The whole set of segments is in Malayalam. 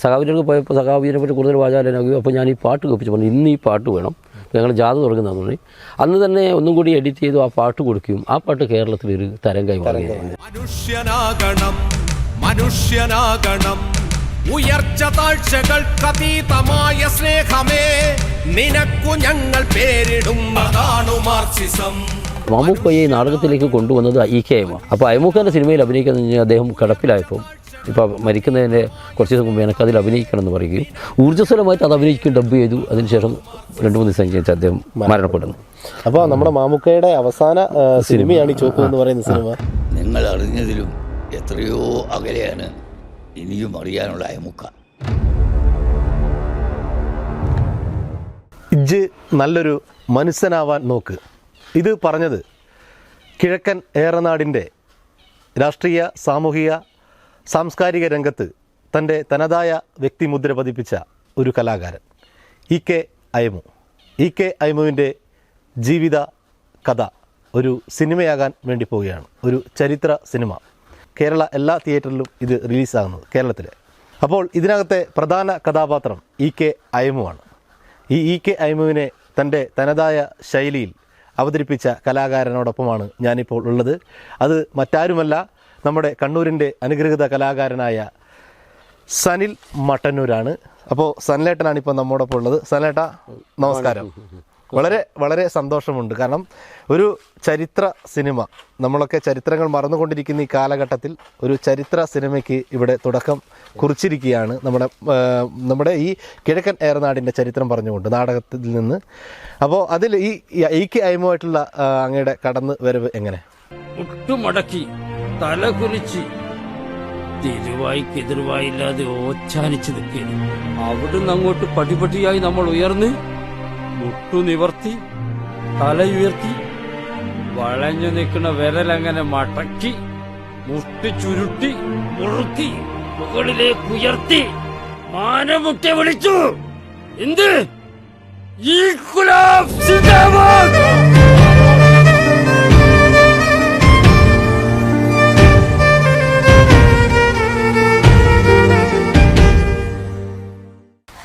സഖാവിനൊക്കെ പോയപ്പോൾ സഖാവിനെ പറ്റി കൂടുതൽ വാചാലനാകുകയും അപ്പോൾ ഞാൻ ഈ പാട്ട് കേൾപ്പിച്ചു പറഞ്ഞു, ഇന്ന് ഈ പാട്ട് വേണം, ഞങ്ങൾ ജാഥ തുടങ്ങുന്നതെന്ന് പറഞ്ഞു. അന്ന് തന്നെ ഒന്നും കൂടി എഡിറ്റ് ചെയ്തു ആ പാട്ട് കൊടുക്കുകയും ആ പാട്ട് കേരളത്തിലൊരു തരംഗമായി മാറുകയാണ്. മനുഷ്യനാകണം ഉയർച്ച താഴ്ചകൾക്കതീതമായ സ്നേഹമേ, നിനക്കു ഞങ്ങൾ പേരിടുന്നതാണു മാർക്സിസം. മമ്മൂക്കയെ നാടകത്തിലേക്ക് കൊണ്ടുവന്നത് ഇ.കെ. അയ്മ. അപ്പോൾ അയ്മൂക്കൻ്റെ സിനിമയിൽ അഭിനയിക്കുന്ന കഴിഞ്ഞാൽ അദ്ദേഹം കിടപ്പിലായപ്പോൾ ഇപ്പോൾ മരിക്കുന്നതിൻ്റെ കുറച്ച് ദിവസം മുമ്പ് എനിക്ക് അതിൽ അഭിനയിക്കണം എന്ന് പറയുകയും ഊർജ്ജസ്വലമായിട്ട് അത് അഭിനയിക്കുകയും ഡബ് ചെയ്തു. അതിനുശേഷം 2-3 ദിവസം കഴിഞ്ഞ് അദ്ദേഹം മരണപ്പെടുന്നു. അപ്പോൾ നമ്മുടെ മാമുക്കയുടെ അവസാന സിനിമയാണ് ഈ ചോപ്പ് എന്ന് പറയുന്ന സിനിമ. നിങ്ങൾ അറിഞ്ഞതിലും എത്രയോ അകലെയാണ് ഇനിയും അറിയാനുള്ള അയമുക്ക. ഇജ്ജ് നല്ലൊരു മനുഷ്യനാവാൻ നോക്ക്. ഇത് പറഞ്ഞത് കിഴക്കൻ ഏറനാടിൻ്റെ രാഷ്ട്രീയ, സാമൂഹിക, സാംസ്കാരിക രംഗത്ത് തൻ്റെ തനതായ വ്യക്തിമുദ്ര പതിപ്പിച്ച ഒരു കലാകാരൻ ഇ.കെ. അയ്മു. ഇ.കെ. അയ്മുവിൻ്റെ ജീവിത കഥ ഒരു സിനിമയാകാൻ വേണ്ടി പോവുകയാണ്. ഒരു ചരിത്ര സിനിമ. കേരള എല്ലാ തിയേറ്ററിലും ഇത് റിലീസാകുന്നത് കേരളത്തിൽ. അപ്പോൾ ഇതിനകത്തെ പ്രധാന കഥാപാത്രം ഇ.കെ. അയ്മുവാണ്. ഈ ഇ.കെ. അയ്മുവിനെ തൻ്റെ തനതായ ശൈലിയിൽ അവതരിപ്പിച്ച കലാകാരനോടൊപ്പമാണ് ഞാനിപ്പോൾ ഉള്ളത്. അത് മറ്റാരുമല്ല, നമ്മുടെ കണ്ണൂരിൻ്റെ അനുഗ്രഹീത കലാകാരനായ സനിൽ മട്ടന്നൂരാണ്. അപ്പോൾ സനിലേട്ടനാണ് ഇപ്പോൾ നമ്മോടൊപ്പം ഉള്ളത്. സനിലേട്ട നമസ്കാരം. വളരെ വളരെ സന്തോഷമുണ്ട്. കാരണം ഒരു ചരിത്ര സിനിമ, നമ്മളൊക്കെ ചരിത്രങ്ങൾ മറന്നുകൊണ്ടിരിക്കുന്ന ഈ കാലഘട്ടത്തിൽ ഒരു ചരിത്ര സിനിമയ്ക്ക് ഇവിടെ തുടക്കം കുറിച്ചിരിക്കുകയാണ്. നമ്മുടെ ഈ കിഴക്കൻ ഏറനാടിൻ്റെ ചരിത്രം പറഞ്ഞുകൊണ്ട് നാടകത്തിൽ നിന്ന്. അപ്പോൾ അതിൽ ഈ ഇ.കെ. അയ്മുവായിട്ടുള്ള അങ്ങയുടെ കടന്നു വരവ് എങ്ങനെ? മുട്ടുമടക്കി തല കുനിച്ച് തിരുവായിക്കെതിർവായില്ലാതെ ഓച്ചാനിച്ച് നിൽക്കുന്നു. അവിടുന്ന് അങ്ങോട്ട് പടിപടിയായി നമ്മൾ ഉയർന്ന് മുട്ടു നിവർത്തി തലയുയർത്തി വളഞ്ഞു നിൽക്കുന്ന വിരലങ്ങനെ മടക്കി മുട്ടി ചുരുട്ടി മുറുക്കി മുകളിലേക്ക് ഉയർത്തി മാനമുട്ടി വിളിച്ചു. എന്ത്? ഇൻക്ലാബ് സിന്ദാബാദ്!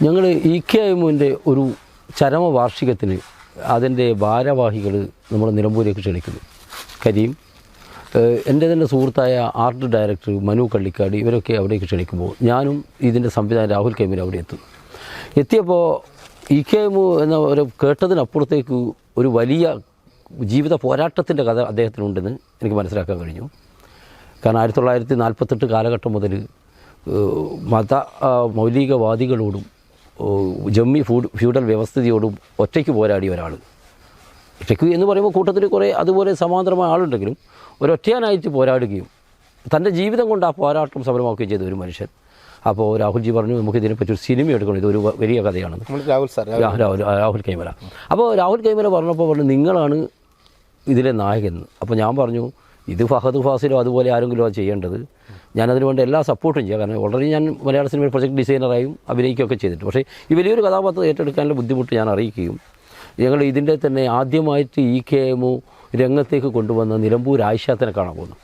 ഞങ്ങൾ ഇ.കെ. അയ്മുവിൻ്റെ ഒരു ചരമവാർഷികത്തിന് അതിൻ്റെ ഭാരവാഹികൾ നമ്മൾ നിലമ്പൂരേക്ക് ക്ഷണിക്കുന്നു. കരീം, എൻ്റെ തന്നെ സുഹൃത്തായ ആർട്ട് ഡയറക്ടർ മനു കള്ളിക്കാട്, ഇവരൊക്കെ അവിടേക്ക് ക്ഷണിക്കുമ്പോൾ ഞാനും ഇതിൻ്റെ സംവിധായകൻ രാഹുൽ കൈമൽ അവിടെ എത്തിയപ്പോൾ ഇ.കെ. അയ്മു എന്ന ഒരു കേട്ടതിനപ്പുറത്തേക്ക് ഒരു വലിയ ജീവിത പോരാട്ടത്തിൻ്റെ കഥ അദ്ദേഹത്തിനുണ്ടെന്ന് എനിക്ക് മനസ്സിലാക്കാൻ കഴിഞ്ഞു. കാരണം 1948 കാലഘട്ടം മുതൽ മൗലികവാദികളോടും ജമ്മി ഫ്യൂഡൽ വ്യവസ്ഥിതിയോടും ഒറ്റയ്ക്ക് പോരാടിയ ഒരാൾ. ഒറ്റയ്ക്ക് എന്ന് പറയുമ്പോൾ കൂട്ടത്തിൽ കുറേ അതുപോലെ സമാന്തരമായ ആളുണ്ടെങ്കിലും ഒരൊറ്റയാനായിട്ട് പോരാടുകയും തൻ്റെ ജീവിതം കൊണ്ട് ആ പോരാട്ടം സഫലമാക്കുകയും ചെയ്ത ഒരു മനുഷ്യൻ. അപ്പോൾ രാഹുൽജി പറഞ്ഞു നമുക്ക് ഇതിനെപ്പറ്റി ഒരു സിനിമ എടുക്കണം, ഇതൊരു വലിയ കഥയാണെന്ന്. രാഹുൽ കൈമല. അപ്പോൾ രാഹുൽ കൈമല പറഞ്ഞപ്പോൾ പറഞ്ഞു നിങ്ങളാണ് ഇതിലെ നായകൻ. അപ്പോൾ ഞാൻ പറഞ്ഞു ഇത് ഫഹദ് ഫാസിലോ അതുപോലെ ആരെങ്കിലും അത് ചെയ്യേണ്ടത്, ഞാനതിന് വേണ്ടി എല്ലാ സപ്പോർട്ടും ചെയ്യാം. കാരണം ഓൾറെഡി ഞാൻ മലയാള സിനിമയിൽ പ്രൊജക്ട് ഡിസൈനറായും അഭിനയിക്കുകയൊക്കെ ചെയ്തിട്ട്, പക്ഷേ ഈ വലിയൊരു കഥാപാത്രം ഏറ്റെടുക്കാനുള്ള ബുദ്ധിമുട്ട് ഞാൻ അറിയിക്കുകയും ഞങ്ങൾ ഇതിൻ്റെ തന്നെ ആദ്യമായിട്ട് ഇ.കെ. അയ്മു രംഗത്തേക്ക് കൊണ്ടുവന്ന നിലമ്പൂർ ആയിഷാത്തിനെ കാണാൻ പോകുന്നു.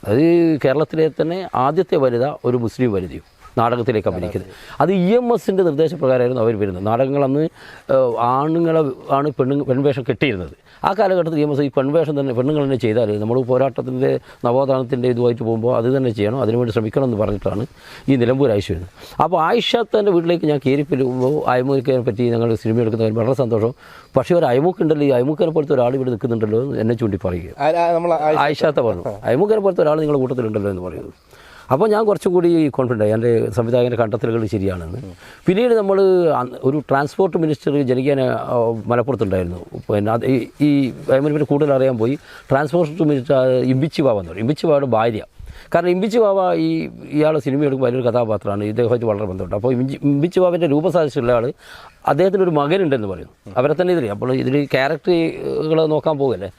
അത് കേരളത്തിലെ തന്നെ ആദ്യത്തെ വനിത, ഒരു മുസ്ലിം വനിതയും നാടകത്തിലേക്ക് അഭിനയിക്കുന്നത്. അത് EMSൻ്റെ നിർദ്ദേശപ്രകാരമായിരുന്നു അവർ വരുന്നത്. നാടകങ്ങൾ അന്ന് ആണുങ്ങളെ ആണ് പെൺവേഷം കെട്ടിയിരുന്നത്. ആ കാലഘട്ടത്തിൽ EMS ഈ പെൺവേഷം തന്നെ പെണ്ണുങ്ങൾ തന്നെ ചെയ്താൽ നമ്മൾ പോരാട്ടത്തിൻ്റെ നവോത്ഥാനത്തിൻ്റെ ഇതുമായിട്ട് പോകുമ്പോൾ അത് തന്നെ ചെയ്യണം, അതിനുവേണ്ടി ശ്രമിക്കണം എന്ന് പറഞ്ഞിട്ടാണ് ഈ നിലമ്പൂർ ആയിഷ വരുന്നത്. അപ്പോൾ ആയിഷാത്തൻ്റെ വീട്ടിലേക്ക് ഞാൻ കയറിപ്പോകുമ്പോൾ അയ്മുക്കിനെ പറ്റി ഞങ്ങൾ സിനിമ എടുക്കുന്നവർ വളരെ സന്തോഷം. പക്ഷേ ഒരു അയ്മുക്കുണ്ടല്ലോ, ഈ അയ്മുക്കിനെ പോലത്തെ ഒരാൾ ഇവിടെ നിൽക്കുന്നുണ്ടല്ലോ എന്ന് എന്നെ ചൂണ്ടി പറയുക. ആയിഷാത്ത പറഞ്ഞു അയ്മുക്കിനെ പോലത്തെ ഒരാൾ നിങ്ങളുടെ കൂട്ടത്തിലുണ്ടല്ലോ എന്ന് പറയുന്നത്. അപ്പോൾ ഞാൻ കുറച്ചും കൂടി കോൺഫിഡൻ്റായി എൻ്റെ സംവിധായകൻ്റെ കണ്ടെത്തലുകൾ ശരിയാണെന്ന്. പിന്നീട് നമ്മൾ ഒരു ട്രാൻസ്പോർട്ട് മിനിസ്റ്റർ ജനിക്കാൻ മലപ്പുറത്തുണ്ടായിരുന്നു. പിന്നെ അത് ഈ അയ്മുവിനെ കൂടുതൽ അറിയാൻ പോയി. ട്രാൻസ്പോർട്ട് മിനിസ്റ്റർ ഇമ്പിച്ചി ബാവ എന്ന് പറയും, ഇമ്പിച്ചി ബാവയുടെ ഭാര്യ. കാരണം ഇമ്പിച്ചി ബാവ ഇയാൾ സിനിമ എടുക്കുമ്പോൾ വലിയൊരു കഥാപാത്രമാണ്, ഇദ്ദേഹമായിട്ട് വളരെ ബന്ധമുണ്ട്. അപ്പോൾ ഇമ്പിച്ചി ബാബൻ്റെ രൂപസാധിച്ചുള്ള ആൾ അദ്ദേഹത്തിനൊരു മകനുണ്ടെന്ന് പറയുന്നു. അവരെ തന്നെ ഇതിൽ അപ്പോൾ ഇതിൽ ക്യാരക്ടറുകൾ നോക്കാൻ പോകല്ലേ.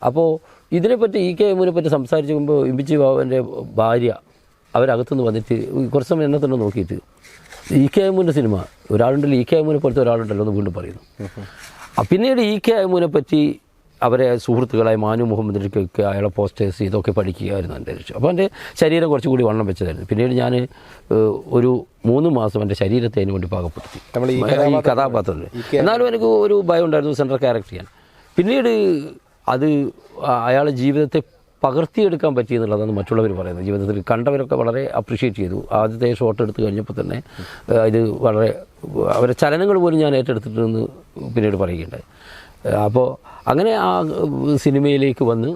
അപ്പോൾ ഇതിനെപ്പറ്റി ഇ.കെ. അയ്മുവിനെ പറ്റി സംസാരിച്ച് പോകുമ്പോൾ ഇമ്പിച്ചി ബാബൻ്റെ ഭാര്യ അവരകത്തുനിന്ന് വന്നിട്ട് കുറച്ച് സമയം എന്നെ തന്നെ നോക്കിയിട്ട് ഇ.കെ. അയ്മുവിൻ്റെ സിനിമ ഒരാളുണ്ടല്ലോ, ഇ.കെ. അയ്മുവിനെ പോലത്തെ ഒരാളുണ്ടല്ലോ എന്ന് വീണ്ടും പറയുന്നു. പിന്നീട് ഇ.കെ. അയ്മുവിനെ പറ്റി അവരെ സുഹൃത്തുക്കളായ മാനു മുഹമ്മദിനൊക്കെ അയാളെ പോസ്റ്റേഴ്സ് ഇതൊക്കെ പഠിക്കുകയായിരുന്നു എൻ്റെ ലക്ഷ്യം. അപ്പോൾ എൻ്റെ ശരീരം കുറച്ചുകൂടി വണ്ണം വെച്ചതായിരുന്നു. പിന്നീട് ഞാൻ ഒരു 3 മാസം എൻ്റെ ശരീരത്തെ അതിന് വേണ്ടി പാകപ്പെടുത്തി ഈ കഥാപാത്രത്തിൽ. എന്നാലും എനിക്ക് ഒരു ഭയം ഉണ്ടായിരുന്നു സെൻട്രൽ ക്യാരക്ടർ ചെയ്യാൻ. പിന്നീട് അത് അയാളുടെ ജീവിതത്തെ പകർത്തിയെടുക്കാൻ പറ്റിയെന്നുള്ളതാണ് മറ്റുള്ളവർ പറയുന്നത്. ജീവിതത്തിൽ കണ്ടവരൊക്കെ വളരെ അപ്രിഷ്യേറ്റ് ചെയ്തു. ആദ്യത്തെ ഷോട്ട് എടുത്ത് കഴിഞ്ഞപ്പോൾ തന്നെ ഇത് വളരെ അവരുടെ ചലനങ്ങൾ പോലും ഞാൻ ഏറ്റെടുത്തിട്ടെന്ന് പിന്നീട് പറയുകയുണ്ടായി. അപ്പോൾ അങ്ങനെ ആ സിനിമയിലേക്ക് വന്ന്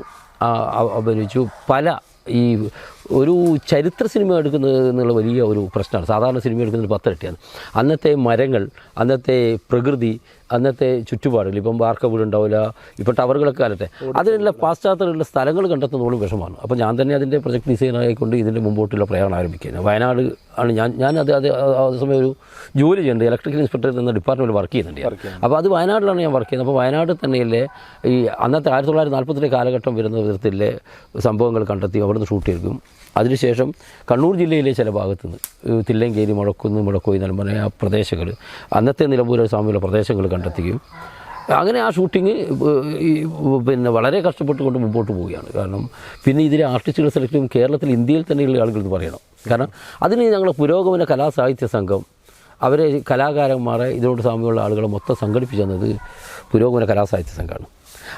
അഭിനയിച്ചു. പല ഈ ഒരു ചരിത്ര സിനിമ എടുക്കുന്നത് എന്നുള്ള വലിയ ഒരു പ്രശ്നമാണ്. സാധാരണ സിനിമ എടുക്കുന്നത് 10 ഇരട്ടിയാണ്. അന്നത്തെ മരങ്ങൾ, അന്നത്തെ പ്രകൃതി, അന്നത്തെ ചുറ്റുപാടുകൾ, ഇപ്പം വാർക്ക വീടുണ്ടാവില്ല, ഇപ്പം ടവറുകളൊക്കെ ആലട്ടെ, അതിനുള്ള പാശ്ചാത്യത്തിലുള്ള സ്ഥലങ്ങൾ കണ്ടെത്തുന്നതോളം വിഷമമാണ്. അപ്പോൾ ഞാൻ തന്നെ അതിൻ്റെ പ്രൊജക്ട് ഡിസൈനായിക്കൊണ്ട് ഇതിൻ്റെ മുമ്പോട്ടുള്ള പ്രയാണം ആരംഭിക്കുന്നത്. വയനാട് ആണ് ഞാൻ അത് സമയം ഒരു ജോലി ചെയ്യുന്നുണ്ട്, ഇലക്ട്രിക്കൽ ഇൻസ്പെക്ടർ എന്ന ഡിപ്പാർട്ട്മെൻറ്റിൽ വർക്ക് ചെയ്യുന്നുണ്ട്. അപ്പോൾ അത് വയനാട്ടിലാണ് ഞാൻ വർക്ക് ചെയ്യുന്നത്. അപ്പോൾ വയനാട് തന്നെയല്ലേ ഈ അന്നത്തെ 1940 കാലഘട്ടം വരുന്ന വിധത്തിലെ സംഭവങ്ങൾ കണ്ടെത്തി അവിടുന്ന് ഷൂട്ട് ചെയ്യും. അതിനുശേഷം കണ്ണൂർ ജില്ലയിലെ ചില ഭാഗത്തു നിന്ന് തില്ലങ്കേരി, മുളക്കോയി, നെൽമല ആ പ്രദേശങ്ങൾ, അന്നത്തെ നിലമ്പൂർ സാമ്യമുള്ള പ്രദേശങ്ങൾ കണ്ടെത്തുകയും അങ്ങനെ ആ ഷൂട്ടിങ് പിന്നെ വളരെ കഷ്ടപ്പെട്ടുകൊണ്ട് മുമ്പോട്ട് പോവുകയാണ്. കാരണം പിന്നെ ഇതിലെ ആർട്ടിസ്റ്റുകൾ സെലക്ട് ചെയ്യും കേരളത്തിൽ, ഇന്ത്യയിൽ തന്നെയുള്ള ആളുകൾ എന്ന് പറയണം. കാരണം അതിന് ഞങ്ങൾ പുരോഗമന കലാസാഹിത്യ സംഘം അവരെ കലാകാരന്മാരെ ഇതിനോട് സാമ്യമുള്ള ആളുകളെ മൊത്തം സംഘടിപ്പിച്ചു തന്നത് പുരോഗമന കലാസാഹിത്യ സംഘമാണ്.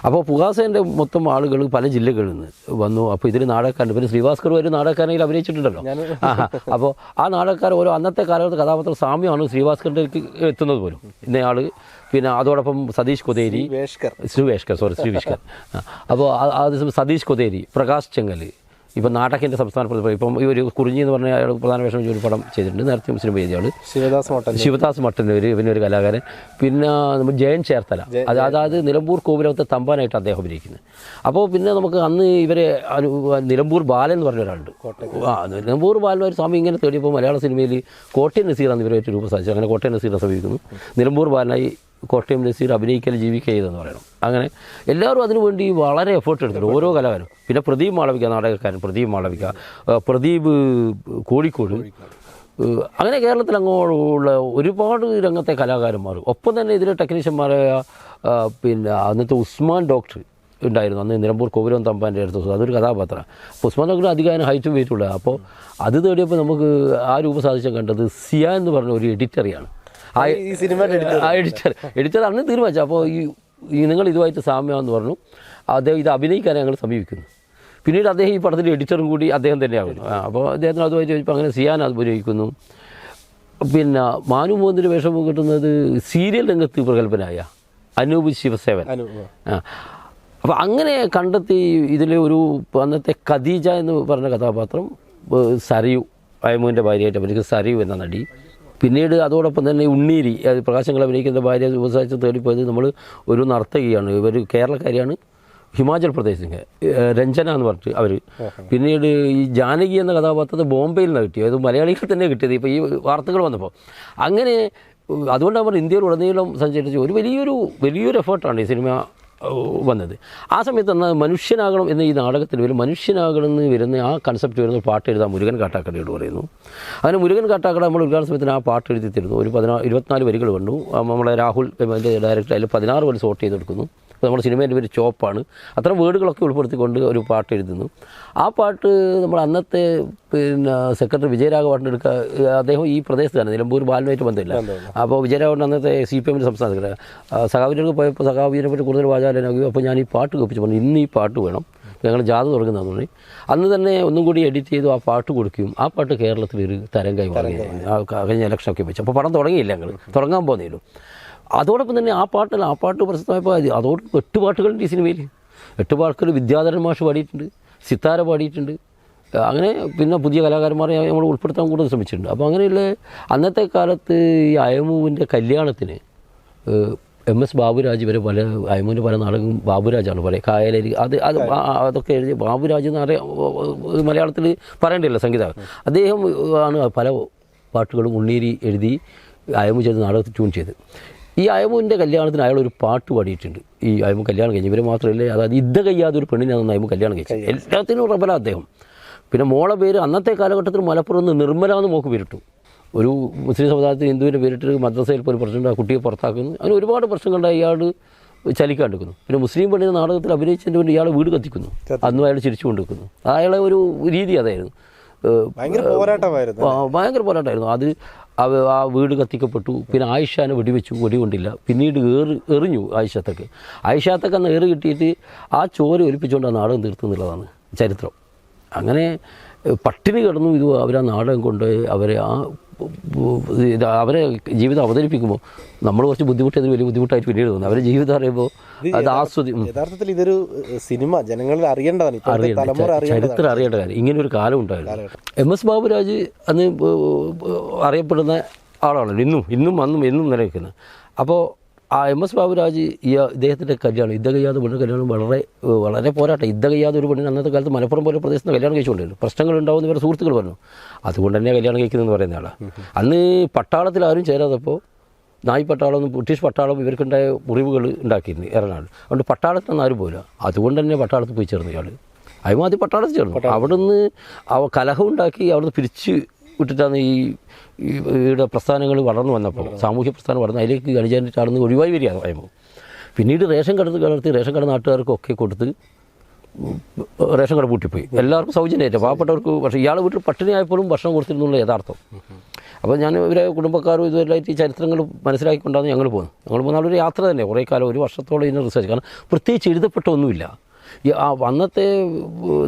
അപ്പോൾ പുകാസേൻ്റെ മൊത്തം ആളുകൾ പല ജില്ലകളിൽ നിന്ന് വന്നു. അപ്പോൾ ഇതിൽ നാടകക്കാരൻ, പിന്നെ ശ്രീഭാസ്കർ ഒരു നാടകക്കാരനിൽ അഭിനയിച്ചിട്ടുണ്ടല്ലോ. അപ്പോൾ ആ നാടകക്കാർ ഓരോ അന്നത്തെ കാലഘട്ട കഥാപാത്രം സാമ്യമാണ് ശ്രീഭാസ്കറിൻ്റെ എത്തുന്നത് പോലും. ഇന്നയാൾ, പിന്നെ അതോടൊപ്പം സതീഷ് കൊതേരി, ശ്രീവേഷ്കർ. അപ്പോൾ അത് സതീഷ് കൊതേരി, പ്രകാശ് ചെങ്ങൽ, ഇപ്പം നാടകത്തിൻ്റെ സംസ്ഥാന പ്രതിനിധി, ഇപ്പം ഈ ഒരു കുറിഞ്ഞി എന്ന് പറഞ്ഞ അയാൾ പ്രധാന വേഷം ഒരു പടം ചെയ്തിട്ടുണ്ട്. നേരത്തെ സിനിമ ചെയ്ത ആൾ ശിവദാസ് മട്ടൻ, പിന്നെ ഒരു കലാകാരൻ. പിന്നെ നമ്മൾ ജയൻ ചേർത്തല, അതായത് നിലമ്പൂർ കോവിലകത്തെ തമ്പാനായിട്ട് അദ്ദേഹം അഭിനയിക്കുന്നത്. അപ്പോൾ പിന്നെ നമുക്ക് അന്ന് ഇവരെ നിലമ്പൂർ ബാലൻ എന്ന് പറഞ്ഞ ഒരാളുണ്ട്. നിലമ്പൂർ ബാലൻ ഒരു സ്വാമി ഇങ്ങനെ തേടിയപ്പോൾ മലയാള സിനിമയിൽ കോട്ടയം നസീറാണ് ഇവരായിട്ട് രൂപം സാധിച്ചു. അങ്ങനെ കോട്ടയം നസീറിനെ സമീപിക്കുന്നു. നിലമ്പൂർ ബാലനായി കോട്ടയം നസീർ അഭിനയിക്കൽ ജീവിക്കുക ചെയ്തെന്ന് പറയണം. അങ്ങനെ എല്ലാവരും അതിനുവേണ്ടി വളരെ എഫേർട്ട് എടുത്തിട്ടുണ്ട്, ഓരോ കലാകാരും. പിന്നെ പ്രദീപ് മാളവിക, നാടകക്കാരൻ പ്രദീപ് കോഴിക്കോട്, അങ്ങനെ കേരളത്തിൽ അങ്ങോട്ടുള്ള ഒരുപാട് രംഗത്തെ കലാകാരന്മാർ. ഒപ്പം തന്നെ ഇതിലെ ടെക്നീഷ്യന്മാരായ പിന്നെ അന്നത്തെ ഉസ്മാൻ ഡോക്ടർ ഉണ്ടായിരുന്നു. അന്ന് നിലമ്പൂർ കോവിലം തമ്പാൻ്റെ അടുത്ത് അതൊരു കഥാപാത്രമാണ്. അപ്പോൾ ഉസ്മാൻ ഡോക്ടർ അധികം ഹൈറ്റും വെയിറ്റുള്ള. അപ്പോൾ അത് തേടിയപ്പോൾ നമുക്ക് ആ രൂപ സാധിച്ചാൽ കണ്ടത് സിയ എന്ന് പറഞ്ഞ ഒരു എഡിറ്ററിയാണ്. എഡിറ്റർ അന്ന് തീരുമാനിച്ചു. അപ്പോൾ ഈ നിങ്ങൾ ഇതുമായിട്ട് സാമ്യമെന്ന് പറഞ്ഞു. അദ്ദേഹം ഇത് അഭിനയിക്കാൻ ഞങ്ങൾ സമീപിക്കുന്നു. പിന്നീട് അദ്ദേഹം ഈ പടത്തിൻ്റെ എഡിറ്ററും കൂടി അദ്ദേഹം തന്നെയാകുന്നു. അപ്പോൾ അദ്ദേഹത്തിന് അതുമായിട്ട് ചോദിച്ചപ്പോൾ അങ്ങനെ സിയാൻ അഭിനയിക്കുന്നു. പിന്നെ മാനു മോഹൻ്റെ വേഷം കിട്ടുന്നത് സീരിയൽ രംഗത്ത് പ്രഗത്ഭനായ അനൂപ് ശിവസേവൻ. അപ്പോൾ അങ്ങനെ കണ്ടെത്തി ഇതിലെ ഒരു അന്നത്തെ ഖദീജ എന്ന് പറഞ്ഞ കഥാപാത്രം സരയു, അയമൂൻ്റെ ഭാര്യയായിട്ട് അഭിനയിക്കുന്ന സരയു എന്ന നടി. പിന്നീട് അതോടൊപ്പം തന്നെ ഉണ്ണീരി, പ്രകാശങ്ങൾ അഭിനയിക്കുന്ന ഭാര്യ വ്യവസായത്തിൽ തേടിപ്പോയത് നമ്മൾ ഒരു നർത്തകിയാണ്. ഇവർ കേരളക്കാരിയാണ്, ഹിമാചൽ പ്രദേശിലെ രഞ്ജന എന്ന് പറഞ്ഞിട്ട് അവർ. പിന്നീട് ഈ ജാനകി എന്ന കഥാപാത്രത്തെ ബോംബെയിൽ നിന്ന് കിട്ടി, അത് മലയാളികൾ തന്നെ കിട്ടിയത് ഇപ്പോൾ ഈ വാർത്തകൾ വന്നപ്പോൾ. അങ്ങനെ അതുകൊണ്ടാണ് അവർ ഇന്ത്യയിലുടനീളം സഞ്ചരിച്ച് ഒരു വലിയൊരു എഫേർട്ടാണ് ഈ സിനിമ വന്നത്. ആ സമയത്ത് എന്നാൽ മനുഷ്യനാകണം എന്ന ഈ നാടകത്തിൽ വരും മനുഷ്യനാകണമെന്ന് വരുന്ന ആ കൺസെപ്റ്റ് വരുന്ന പാട്ട് എഴുതാൻ മുരുകൻ കാട്ടാക്കടയോട് പറയുന്നു. അങ്ങനെ മുരുകൻ കാട്ടാക്കട നമ്മൾ ഉദ്ഘാടന സമയത്തിന് ആ പാട്ട് എഴുതി തരുന്നു. ഒരു 24 വരികൾ കണ്ടു. നമ്മളെ രാഹുൽ അതിൻ്റെ ഡയറക്ടർ അതിൽ 16 വരെ സോർട്ട് ചെയ്തെടുക്കുന്നു. അപ്പോൾ നമ്മുടെ സിനിമേൻ്റെ പേര് ചോപ്പാണ്. അത്തരം വേർഡുകളൊക്കെ ഉൾപ്പെടുത്തിക്കൊണ്ട് ഒരു പാട്ട് എഴുതുന്നു. ആ പാട്ട് നമ്മൾ അന്നത്തെ പിന്നെ സെക്രട്ടറി വിജയരാഘവട്ടൻ എടുക്കുക. അദ്ദേഹം ഈ പ്രദേശത്താണ്, നിലമ്പൂർ ബാലനുമായിട്ട് ബന്ധമില്ല. അപ്പോൾ വിജയരാഘവട്ടൻ അന്നത്തെ CPM-ൻ്റെ സംസ്ഥാന സെക്രട്ടറി. സഖാവിനൊക്കെ പോയപ്പോൾ സഖാവിനെ പറ്റി കൂടുതൽ വാചാലനാകുകയും അപ്പോൾ ഞാൻ ഈ പാട്ട് കപ്പിച്ച് പറഞ്ഞു, ഇന്ന് ഈ പാട്ട് വേണം, ഞങ്ങൾ ജാഥ തുടങ്ങുന്നതെന്ന്. അന്ന് തന്നെ ഒന്നും കൂടി എഡിറ്റ് ചെയ്തു ആ പാട്ട് കൊടുക്കുകയും ആ പാട്ട് കേരളത്തിലൊരു തരംഗമായി മാറി. കഴിഞ്ഞ ഇലക്ഷനൊക്കെ വെച്ച് അപ്പോൾ പടം തുടങ്ങിയില്ല, ഞങ്ങൾ തുടങ്ങാൻ പോകുന്നേലും. അതോടൊപ്പം തന്നെ ആ പാട്ട് പ്രശസ്തമായപ്പോൾ അതോട് 8 പാട്ടുകളുണ്ട് ഈ സിനിമയിൽ. 8 പാട്ടുകൾ വിദ്യാധരൻ മാഷ് പാടിയിട്ടുണ്ട്, സിത്താര പാടിയിട്ടുണ്ട്. അങ്ങനെ പിന്നെ പുതിയ കലാകാരന്മാരെ നമ്മൾ ഉൾപ്പെടുത്താൻ കൂടുതൽ ശ്രമിച്ചിട്ടുണ്ട്. അപ്പോൾ അങ്ങനെയുള്ള അന്നത്തെ കാലത്ത് ഈ അയമൂവിൻ്റെ കല്യാണത്തിന് MS ബാബുരാജ് വരെ അയമൂവിൻ്റെ പല നാടകം ബാബുരാജാണ് പല കായലരി അതൊക്കെ എഴുതി. ബാബുരാജ് എന്ന് പറയാൻ മലയാളത്തിൽ പറയേണ്ടല്ലോ സംഗീതം. അദ്ദേഹം ആണ് പല പാട്ടുകളും ഉണ്ണീരി എഴുതി അയമു ചെയ്ത് നാടകത്തിൽ ട്യൂൺ ചെയ്ത്. ഈ അയമുവിൻ്റെ കല്യാണത്തിന് അയാളൊരു പാട്ട് പാടിയിട്ടുണ്ട്. ഈ അയമു കല്യാണം കഴിച്ചു. ഇവർ മാത്രമല്ല, അതായത് യുദ്ധ കഴിയാതൊരു പെണ്ണിനാണെന്ന് അയമു കല്യാണം കഴിച്ചു. എല്ലാത്തിനും റബല അദ്ദേഹം. പിന്നെ മോളെ പേര് അന്നത്തെ കാലഘട്ടത്തിൽ മലപ്പുറത്ത് നിന്ന് നിർമ്മല എന്ന് മോക്ക് പേരിട്ടു. ഒരു മുസ്ലിം സമുദായത്തിൽ ഹിന്ദുവിൻ്റെ പേരിട്ട് മദ്രസയിൽ പോലും പ്രശ്നമുണ്ട്, ആ കുട്ടിയെ പുറത്താക്കുന്നു. അങ്ങനെ ഒരുപാട് പ്രശ്നങ്ങളുണ്ടായി. ഇയാൾ ചലിക്കാണ്ടിരിക്കുന്നു. പിന്നെ മുസ്ലിം പെണ്ണിന് നാടകത്തിൽ അഭിനയിച്ചതിൻ്റെ വേണ്ടി ഇയാളെ വീട് കത്തിക്കുന്നു. അന്നും അയാൾ ചിരിച്ചു കൊണ്ടിരിക്കുന്നു. അയാളെ ഒരു രീതി അതായിരുന്നു. ഭയങ്കര പോരാട്ടമായിരുന്നു അത്. ആ വീട് കത്തിക്കപ്പെട്ടു. പിന്നെ ആയിഷാനെ വെടിവെച്ചു, വെടികൊണ്ടില്ല. പിന്നീട് എറിഞ്ഞു ആയിഷത്തൊക്കെ അന്ന് ഏറ് കിട്ടിയിട്ട് ആ ചോര ഒലിപ്പിച്ചുകൊണ്ട് ആ നാടകം തീർത്തു എന്നുള്ളതാണ് ചരിത്രം. അങ്ങനെ പട്ടിണി കിടന്നു ഇത് അവരാ നാടകം കൊണ്ട് അവരെ ജീവിതം അവതരിപ്പിക്കുമ്പോൾ നമ്മൾ കുറച്ച് ബുദ്ധിമുട്ട് വലിയ ബുദ്ധിമുട്ടായിട്ട് പിന്നീട് തോന്നുന്നു. അവരുടെ ജീവിതം അറിയുമ്പോൾ അത് യഥാർത്ഥത്തിൽ ഇതൊരു സിനിമ ജനങ്ങളിൽ അറിയേണ്ടതാണ്, ചരിത്രം അറിയേണ്ട കാര്യം. ഇങ്ങനൊരു കാലം ഉണ്ടായിരുന്നു. MS ബാബുരാജ് അന്ന് അറിയപ്പെടുന്ന ആളാണല്ലോ, ഇന്നും അന്നും എന്നും നിലനിൽക്കുന്നത്. അപ്പോൾ ആ MS ബാബുരാജ് ഇദ്ദേഹത്തിൻ്റെ കല്യാണം, യുദ്ധ കഴിയാതെ പെണ്ണ് കല്യാണം വളരെ പോരാട്ടം. യുദ്ധ കഴിയാതെ ഒരു പെണ്ണിന് അന്നത്തെ കാലത്ത് മലപ്പുറം പോലെ പ്രദേശത്ത് കല്യാണം കഴിച്ചുകൊണ്ടിരുന്നു. പ്രശ്നങ്ങൾ ഉണ്ടാവുന്ന ഇവരുടെ സുഹൃത്തുക്കൾ പറഞ്ഞു. അതുകൊണ്ട് തന്നെ കല്യാണം കഴിക്കുന്നതെന്ന് പറയുന്ന ആളാണ്. അന്ന് പട്ടാളത്തിൽ ആരും ചേരാതപ്പോൾ നായ് പട്ടാളം, ബ്രിട്ടീഷ് പട്ടാളം ഇവർക്കുണ്ടായ മുറിവുകൾ ഉണ്ടാക്കിയിരുന്നു എറണാകുളം. അതുകൊണ്ട് പട്ടാളത്തിനൊന്നും ആരും പോയില്ല. അതുകൊണ്ട് തന്നെ പട്ടാളത്തിൽ പോയി ചേർന്നു ഇയാൾ. ആദ്യം പട്ടാളത്തിൽ ചേർന്നു. അവിടുന്ന് കലഹം ഉണ്ടാക്കി അവിടുന്ന് പിരിച്ച് വിട്ടിട്ടാണ് ഈയുടെ പ്രസ്ഥാനങ്ങൾ വളർന്നു വന്നപ്പോൾ, സാമൂഹ്യ പ്രസ്ഥാനം വളർന്നു അതിലേക്ക് അണിചേർന്നിട്ടാണെന്ന് ഒഴിവായി വരികയാണ് പറയുമ്പോൾ. പിന്നീട് റേഷൻ കട നാട്ടുകാർക്കൊക്കെ കൊടുത്ത് റേഷൻ കട പൂട്ടിപ്പോയി. എല്ലാവർക്കും സൗജന്യമായിട്ട് പാവപ്പെട്ടവർക്ക്. പക്ഷേ ഇയാൾ വീട്ടിൽ പട്ടിണിയായപ്പോഴും ഭക്ഷണം കൊടുത്തിരുന്നുള്ള യഥാർത്ഥം. അപ്പോൾ ഞാൻ ഇവരെ കുടുംബക്കാരും ഇതുവരെയായിട്ട് ഈ ചരിത്രങ്ങൾ മനസ്സിലാക്കിക്കൊണ്ടാണ് ഞങ്ങൾ പോകുന്ന ആളൊരു യാത്ര തന്നെ. കുറേ കാലം, ഒരു വർഷത്തോളം ഇതിനെ റിസർച്ച്. കാരണം പ്രത്യേകിച്ച് എഴുതപ്പെട്ട ഒന്നുമില്ല. അന്നത്തെ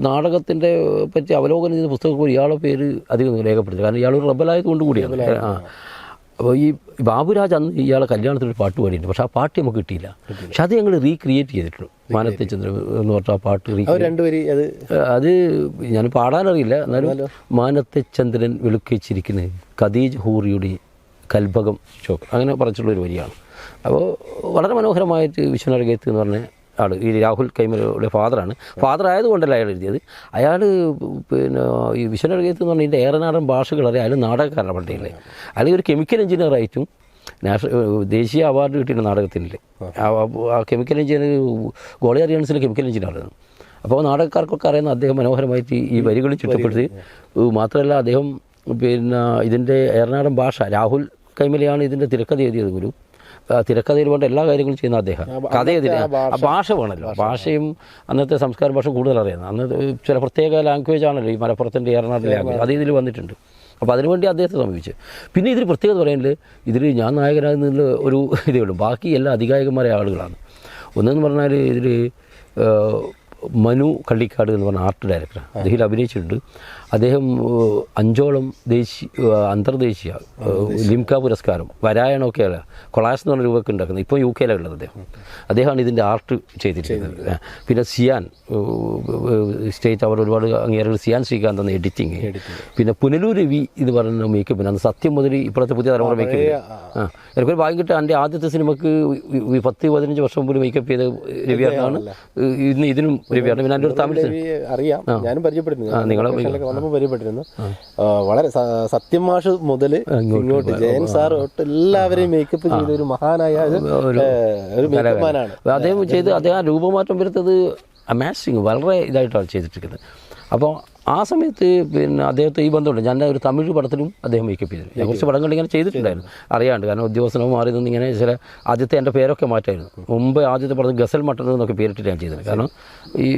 നാടകത്തിൻ്റെ പറ്റി അവലോകനം ചെയ്യുന്ന പുസ്തകത്തിൽ ഇയാളുടെ പേര് അധികം രേഖപ്പെടുത്തി. കാരണം ഇയാളൊരു റബലായതുകൊണ്ട് കൂടിയാണ്. അപ്പോൾ ഈ ബാബുരാജ് അന്ന് ഇയാളെ കല്യാണത്തിനൊരു പാട്ട് പാടിയിട്ടുണ്ട്. പക്ഷേ ആ പാട്ട് നമുക്ക് കിട്ടിയില്ല. പക്ഷെ അത് ഞങ്ങൾ റീക്രിയേറ്റ് ചെയ്തിട്ടുള്ളൂ. മാനത്തെ ചന്ദ്രൻ എന്ന് പറഞ്ഞ ആ പാട്ട് അത് ഞാൻ പാടാനറിയില്ല. എന്നാലും മാനത്തെ ചന്ദ്രൻ വെളുക്കിച്ചിരിക്കുന്നത് ഖദീജ ഹൂറിയുടെ കൽഭകം ചോക്ക് അങ്ങനെ പറഞ്ഞിട്ടുള്ളൊരു വരിയാണ്. അപ്പോൾ വളരെ മനോഹരമായിട്ട് വിശ്വനാഥ് ഗേത്ത് എന്ന് പറഞ്ഞ ആൾ, ഈ രാഹുൽ കൈമലയുടെ ഫാദർ ആയതുകൊണ്ടല്ല അയാൾ എഴുതിയത്. അയാൾ പിന്നെ ഈ വിശ്വനാഥ് ഗേത്ത് എന്ന് പറഞ്ഞാൽ ഇതിൻ്റെ ഏറനാടൻ ഭാഷകൾ അറിയാം. അയാൾ നാടകക്കാരനാണ് പണ്ടേ. അല്ലെങ്കിൽ ഒരു കെമിക്കൽ എഞ്ചിനീയറായിട്ടും ദേശീയ അവാർഡ് കിട്ടിയ നാടകത്തിൻ്റെ ആ കെമിക്കൽ എഞ്ചിനീയർ ഗോളി അറിയാൻസിലെ കെമിക്കൽ എഞ്ചിനീയറാണ്. അപ്പോൾ നാടകക്കാർക്കൊക്കെ അറിയുന്ന അദ്ദേഹം മനോഹരമായിട്ട് ഈ വരികളിൽ ചുറ്റപ്പെടുത്തി. മാത്രമല്ല അദ്ദേഹം പിന്നെ ഇതിൻ്റെ ഏറനാടൻ ഭാഷ, രാഹുൽ കൈമലയാണ് ഇതിൻ്റെ തിരക്കഥ എഴുതിയത് പോലും. തിരക്കഥയിൽ വേണ്ട എല്ലാ കാര്യങ്ങളും ചെയ്യുന്ന അദ്ദേഹം. കഥ എഴുതിയ ഭാഷ വേണമല്ലോ. ഭാഷയും അന്നത്തെ സംസ്കാര ഭാഷ കൂടുതൽ അറിയുന്നത്. അന്ന് ചില പ്രത്യേക ലാംഗ്വേജ് ആണല്ലോ ഈ മലപ്പുറത്തിൻ്റെ ഏറനാട് ലാംഗ്വേജ്. അത് ഇതിൽ വന്നിട്ടുണ്ട്. അപ്പോൾ അതിനുവേണ്ടി അദ്ദേഹത്തെ സമീപിച്ചു. പിന്നെ ഇതിൽ പ്രത്യേകത പറയുന്നത് ഇതിൽ ഞാൻ നായകനാകുന്നതിൽ ഒരു ഇതേ ഉള്ളൂ. ബാക്കി എല്ലാ അധികായകന്മാരെ ആളുകളാണ്. ഒന്നെന്ന് പറഞ്ഞാൽ ഇതിൽ മനു കള്ളിക്കാട് എന്ന് പറഞ്ഞ ആർട്ട് ഡയറക്ടർ, അദ്ദേഹം അഭിനയിച്ചിട്ടുണ്ട്. അദ്ദേഹം 5ഓളം അന്തർദേശീയ ലിംക പുരസ്കാരം, വരായണമൊക്കെയല്ല, കൊളാസ് എന്ന് പറഞ്ഞ രൂപയൊക്കെ ഉണ്ടാക്കുന്നത്. ഇപ്പോൾ UK ഉള്ളത് അദ്ദേഹമാണ് ഇതിൻ്റെ ആർട്ട് ചെയ്തിരിക്കുന്നത്. പിന്നെ സിയാൻ സ്റ്റേറ്റ് അവർ ഒരുപാട് അംഗീകാരങ്ങൾ. സിയാൻ ശ്രീകാന്ത് എന്ന എഡിറ്റിങ്. പിന്നെ പുനലൂർ രവി എന്ന് പറയുന്ന മേക്കപ്പിന് അന്ന് സത്യം മുതൽ ഇപ്പോഴത്തെ പുതിയ തലമുറ മേക്കപ്പ്. എനിക്കൊരു ഭാഗ്യം കിട്ടുക. എൻ്റെ ആദ്യത്തെ സിനിമയ്ക്ക് 10-15 വർഷം മുമ്പ് മേക്കപ്പ് ചെയ്ത രവിയാണ്. ഇന്ന് ഇതിനും രവിയാണ്. പിന്നെ എൻ്റെ ഒരു തമിഴ് അറിയാം, ഞാനും നിങ്ങളെ പരിചയപ്പെട്ടിരുന്നു. വളരെ സത്യം മാഷ് മുതൽ ഇങ്ങോട്ട് ജയൻ സാർ തൊട്ട് എല്ലാവരെയും മേക്കപ്പ് ചെയ്ത ഒരു മഹാനായ ഒരു മേക്കപ്പ്മാനാണ് അദ്ദേഹം ചെയ്ത്. അദ്ദേഹം രൂപമാറ്റം വരുത്തത് അമാസിങ് വളരെ ഇതായിട്ടാണ് ചെയ്തിട്ടിരിക്കുന്നത്. അപ്പോൾ ആ സമയത്ത് പിന്നെ അദ്ദേഹത്തെ ഈ ബന്ധമുണ്ട്. ഞാൻ ഒരു തമിഴ് പടത്തിലും അദ്ദേഹം മേക്കപ്പ് ചെയ്തു. ഞാൻ കുറച്ച് പടങ്ങൾ ഇങ്ങനെ ചെയ്തിട്ടുണ്ടായിരുന്നു അറിയാണ്ട്. കാരണം ഉദ്യോഗസ്ഥനവും മാറി നിന്ന് ഇങ്ങനെ ചില ആദ്യത്തെ എൻ്റെ പേരൊക്കെ മാറ്റായിരുന്നു. മുമ്പ് ആദ്യത്തെ പടത്തിൽ ഗസൽ മട്ടൺ എന്നൊക്കെ പേരിട്ട് ഞാൻ ചെയ്തത്. കാരണം ഈ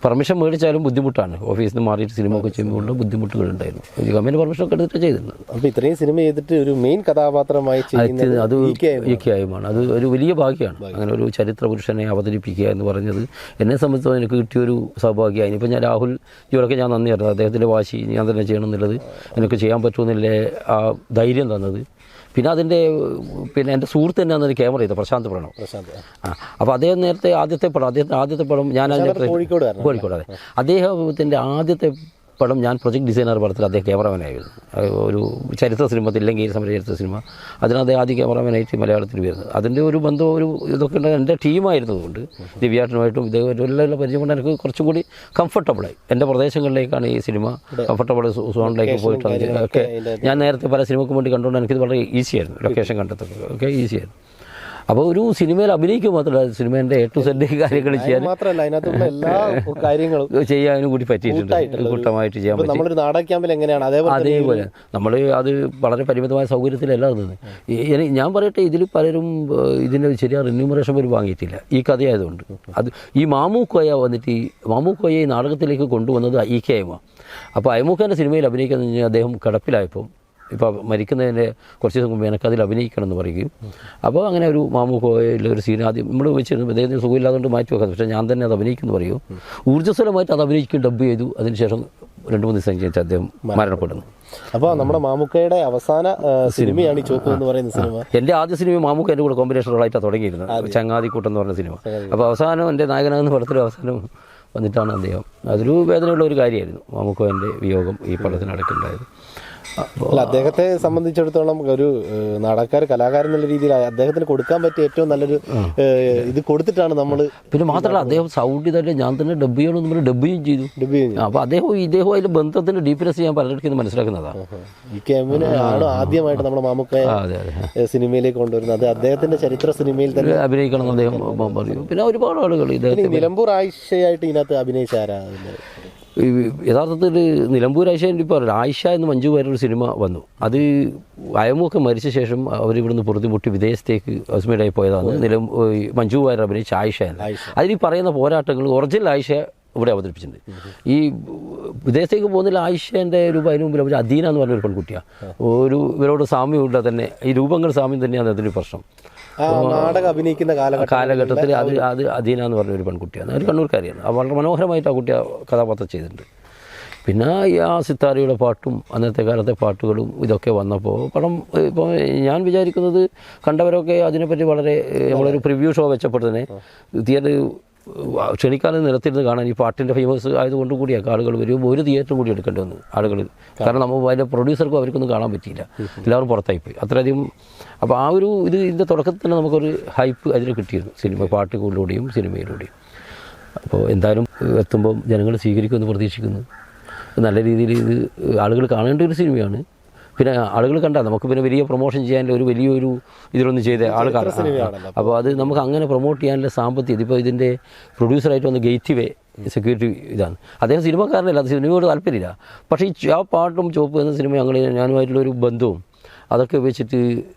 പെർമിഷൻ മേടിച്ചാലും ബുദ്ധിമുട്ടാണ്. ഓഫീസിൽ നിന്ന് മാറിയിട്ട് സിനിമ ഒക്കെ ചെയ്യുമ്പോൾ ബുദ്ധിമുട്ടുകളുണ്ടായിരുന്നു. ഈ ഗവൺമെൻറ് പെർമിഷനൊക്കെ എടുത്തിട്ട് ചെയ്തിരുന്നത്. അപ്പോൾ ഇത്രയും സിനിമ ചെയ്തിട്ട് ഒരു മെയിൻ കഥാപാത്രമായി അത് ഈക്കയായുമാണ്. അത് ഒരു വലിയ ഭാഗ്യമാണ്. അങ്ങനെ ഒരു ചരിത്ര പുരുഷനെ അവതരിപ്പിക്കുക എന്ന് പറഞ്ഞത് എന്നെ സംബന്ധിച്ചോളം എനിക്ക് കിട്ടിയൊരു സൗഭാഗ്യമായി. ഇപ്പം ഞാൻ രാഹുൽ ജിയോടൊക്കെ ഞാൻ നന്ദി അറിയാം. അദ്ദേഹത്തിൻ്റെ വാശി ഞാൻ തന്നെ ചെയ്യണം എന്നുള്ളത്, എനിക്ക് ചെയ്യാൻ പറ്റുമെന്നില്ലേ ആ ധൈര്യം തന്നത്. പിന്നെ അതിൻ്റെ എൻ്റെ സുഹൃത്ത് തന്നെ അന്നൊരു ക്യാമറ ചെയ്തത് പ്രശാന്ത് പ്രണവ്. അപ്പോൾ അദ്ദേഹം നേരത്തെ ആദ്യത്തെ പടം ഞാൻ കോഴിക്കോട്. അതെ, അദ്ദേഹത്തിൻ്റെ ആദ്യത്തെ പടം ഞാൻ പ്രൊജക്ട് ഡിസൈനർ പടത്തിൽ അദ്ദേഹം ക്യാമറമാനായിരുന്നു. ഒരു ചരിത്ര സിനിമ, തില്ലങ്കേരി സമര ചരിത്ര സിനിമ, അതിനകത്ത് ആദ്യ ക്യാമറമാനായിട്ട് മലയാളത്തിൽ വരുന്നത്. അതിൻ്റെ ഒരു ബന്ധം ഒരു ഇതൊക്കെ ഉണ്ട്. എൻ്റെ ടീമായിരുന്നതുകൊണ്ട് ദിവ്യാട്ടനുമായിട്ടും ഇതേപോലെ പരിചയം കൊണ്ട് എനിക്ക് കുറച്ചും കൂടി കംഫർട്ടബിളായി. എൻ്റെ പ്രദേശങ്ങളിലേക്കാണ് ഈ സിനിമ കംഫർട്ടബിൾ സോണിലേക്ക് പോയിട്ടാണ് ഒക്കെ. ഞാൻ നേരത്തെ പല സിനിമയ്ക്ക് വേണ്ടി കണ്ടുകൊണ്ട് എനിക്കിത് വളരെ ഈസിയായിരുന്നു. ലൊക്കേഷൻ കണ്ടെത്തുന്നത് ഒക്കെ ഈസിയായിരുന്നു. അപ്പോൾ ഒരു സിനിമയിൽ അഭിനയിക്കുക മാത്രമല്ല സിനിമേൻ്റെ A to Z കാര്യങ്ങൾ ചെയ്യാൻ മാത്രമല്ല അതിനകത്തുള്ള എല്ലാ കാര്യങ്ങളും ചെയ്യാനും കൂടി പറ്റിയിട്ടുണ്ട്. കൂട്ടമായിട്ട് ചെയ്യാൻ പറ്റും. നമ്മളൊരു നാടക ക്യാമ്പിൽ എങ്ങനെയാണ് അതേപോലെ നമ്മൾ അത് വളരെ പരിമിതമായ സൗകര്യത്തിലല്ല ഇരുന്നത്. ഞാൻ പറയട്ടെ, ഇതിൽ പലരും ഇതിൻ്റെ ശരിയായ റിന്യൂമറേഷൻ പോലും വാങ്ങിയിട്ടില്ല ഈ കഥയായതുകൊണ്ട്. അത് ഈ മാമൂക്കോയ വന്നിട്ട് ഈ മാമൂക്കോയെ ഈ നാടകത്തിലേക്ക് കൊണ്ടുവന്നത് EK അയ്മ. അപ്പോൾ അയ്മൂഖാൻ്റെ സിനിമയിൽ അഭിനയിക്കുന്നത് കഴിഞ്ഞാൽ അദ്ദേഹം കിടപ്പിലായപ്പോൾ ഇപ്പോൾ മരിക്കുന്നതിൻ്റെ കുറച്ച് ദിവസം മുമ്പ് എനിക്ക് അതിൽ അഭിനയിക്കണം എന്ന് പറയുകയും അപ്പോൾ അങ്ങനെ ഒരു മാമൂക്കോയിൽ ഒരു സീൻ ആദ്യം നമ്മൾ വെച്ചിരുന്നു. അദ്ദേഹത്തിന് സുഖമില്ലാതുകൊണ്ട് മാറ്റി വെക്കാം, പക്ഷേ ഞാൻ തന്നെ അത് അഭിനയിക്കുമെന്ന് പറയുമോ ഊർജ്ജസ്വലമായിട്ട് അത് അഭിനയിക്കും, ഡബ് ചെയ്തു. അതിനുശേഷം 2-3 ദിവസം കഴിഞ്ഞിട്ട് അദ്ദേഹം മരണപ്പെടുന്നു. അപ്പോൾ നമ്മുടെ മാമുക്കയുടെ അവസാന സിനിമയാണ് ഈ ചോപ്പ് എന്ന് പറയുന്ന സിനിമ. എൻ്റെ ആദ്യ സിനിമ മാമുക്ക എൻ്റെ കൂടെ കോമ്പിനേഷൻ റോളായിട്ടാണ് തുടങ്ങിയിരുന്നത്, ചങ്ങാതിക്കൂട്ടം എന്ന് പറഞ്ഞ സിനിമ. അപ്പോൾ അവസാനം എൻ്റെ നായകനാകുന്ന പടത്തിൽ അവസാനം വന്നിട്ടാണ് അദ്ദേഹം. അതൊരു വേദനയുള്ള ഒരു കാര്യമായിരുന്നു മാമുക്കോൻ്റെ വിയോഗം ഈ പടത്തിന് നടക്കുന്നുണ്ടായത്. അല്ല, അദ്ദേഹത്തെ സംബന്ധിച്ചിടത്തോളം ഒരു കലാകാരൻ എന്നുള്ള രീതിയിൽ അദ്ദേഹത്തിന് കൊടുക്കാൻ പറ്റിയ ഏറ്റവും നല്ലൊരു ഇത് കൊടുത്തിട്ടാണ് നമ്മൾ. പിന്നെ മാത്രമല്ല അദ്ദേഹം സൗണ്ട് തന്നെ ഞാൻ തന്നെ ഡബ് ചെയ്യണമെന്ന് പറഞ്ഞ് ഡബ് ചെയ്തു. അപ്പോൾ ഇദ്ദേഹം അതിൻ്റെ ബന്ധത്തിൻ്റെ ഡീപ്നെസ് ഞാൻ പലർക്കും മനസ്സിലാക്കുന്നതാണ്. ആണ് ആദ്യമായിട്ട് നമ്മുടെ മാമുക്കയെ സിനിമയിലേക്ക് കൊണ്ടുവരുന്നത്. അത് അദ്ദേഹത്തിന്റെ ചരിത്ര സിനിമയിൽ തന്നെ അഭിനയിക്കണം എന്ന് അദ്ദേഹം പറയും. പിന്നെ ഒരുപാട് ആളുകൾ നിലമ്പൂർ ആയിഷയായിട്ട് ഇതിനകത്ത് അഭിനയിച്ചാരാ? യഥാർത്ഥത്തിൽ നിലമ്പൂർ ആയിഷ ഇപ്പോൾ ആയിഷ എന്ന് മഞ്ജു വാര്യർ സിനിമ വന്നു. അത് അയമൊക്കെ മരിച്ച ശേഷം അവരിവിടുന്ന് പൊറുതിമുട്ടി വിദേശത്തേക്ക് ഹൗസ്മേഡായി പോയതാണ് മഞ്ജു വാര്യർ അഭിനയിച്ച ആയിഷ എന്ന്. അതിൽ പറയുന്ന പോരാട്ടങ്ങൾ ഒറിജിനൽ ആയിഷ ഇവിടെ അവതരിപ്പിച്ചിട്ടുണ്ട്. ഈ വിദേശത്തേക്ക് പോകുന്നതിൽ ആയിഷേൻ്റെ രൂപം അതിന് മുമ്പിൽ അവർ അദീന എന്ന് പറഞ്ഞൊരു പെൺകുട്ടിയാണ്. ഇവരോട് സാമ്യമുള്ള തന്നെ ഈ രൂപങ്ങൾ സാമ്യം തന്നെയാണ് അതിന് പ്രശ്നം. നാടകം അഭിനയിക്കുന്ന കാലഘട്ടത്തിൽ അത് അദീന എന്ന് പറഞ്ഞൊരു പെൺകുട്ടിയാണ്, ഒരു കണ്ണൂർക്കാരിയാണ്. വളരെ മനോഹരമായിട്ട് ആ കുട്ടി കഥാപാത്രം ചെയ്തിട്ടുണ്ട്. പിന്നെ ആ സിത്താരയുടെ പാട്ടും അന്നത്തെ കാലത്തെ പാട്ടുകളും ഇതൊക്കെ വന്നപ്പോൾ പടം ഇപ്പോൾ ഞാൻ വിചാരിക്കുന്നത് കണ്ടവരൊക്കെ അതിനെപ്പറ്റി വളരെ നമ്മളൊരു പ്രിവ്യൂ ഷോ വെച്ചപ്പോൾ തന്നെ തിയേറ്റർ ക്ഷണിക്കാലം നിലത്തിരുന്ന് കാണാൻ ഈ പാട്ടിൻ്റെ ഫേമസ് ആയതുകൊണ്ട് കൂടിയാണ് ആളുകൾ വരും. ഒരു തിയേറ്റർ കൂടി എടുക്കേണ്ടി വന്നു ആളുകൾ. കാരണം നമ്മൾ അതിൻ്റെ പ്രൊഡ്യൂസർക്കും അവർക്കൊന്നും കാണാൻ പറ്റിയില്ല, എല്ലാവരും പുറത്തായിപ്പോയി അത്രയധികം. അപ്പോൾ ആ ഒരു ഇതിൻ്റെ തുടക്കത്തിൽ തന്നെ നമുക്കൊരു ഹൈപ്പ് അതിൽ കിട്ടിയിരുന്നു, സിനിമ പാട്ടുകളിലൂടെയും സിനിമയിലൂടെയും. അപ്പോൾ എന്തായാലും എത്തുമ്പം ജനങ്ങൾ സ്വീകരിക്കുമെന്ന് പ്രതീക്ഷിക്കുന്നു. നല്ല രീതിയിൽ ഇത് ആളുകൾ കാണേണ്ട ഒരു സിനിമയാണ്. പിന്നെ ആളുകൾ കണ്ടാൽ നമുക്ക് പിന്നെ വലിയ പ്രൊമോഷൻ ചെയ്യാനുള്ള ഒരു വലിയൊരു ഇതിലൊന്നും ചെയ്ത ആൾ കാണാം. അപ്പോൾ അത് നമുക്ക് അങ്ങനെ പ്രൊമോട്ട് ചെയ്യാനുള്ള സാമ്പത്തികം ഇതിപ്പോൾ ഇതിൻ്റെ പ്രൊഡ്യൂസറായിട്ട് വന്ന് ഗേറ്റ് വേ സെക്യൂരിറ്റി ഇതാണ്. അദ്ദേഹം സിനിമക്കാരനല്ല, അത് സിനിമയോട് താല്പര്യമില്ല. പക്ഷേ ആ പാട്ടും ചോപ്പ് എന്ന സിനിമ ഞാനുമായിട്ടുള്ളൊരു ബന്ധവും അതൊക്കെ വെച്ചിട്ട്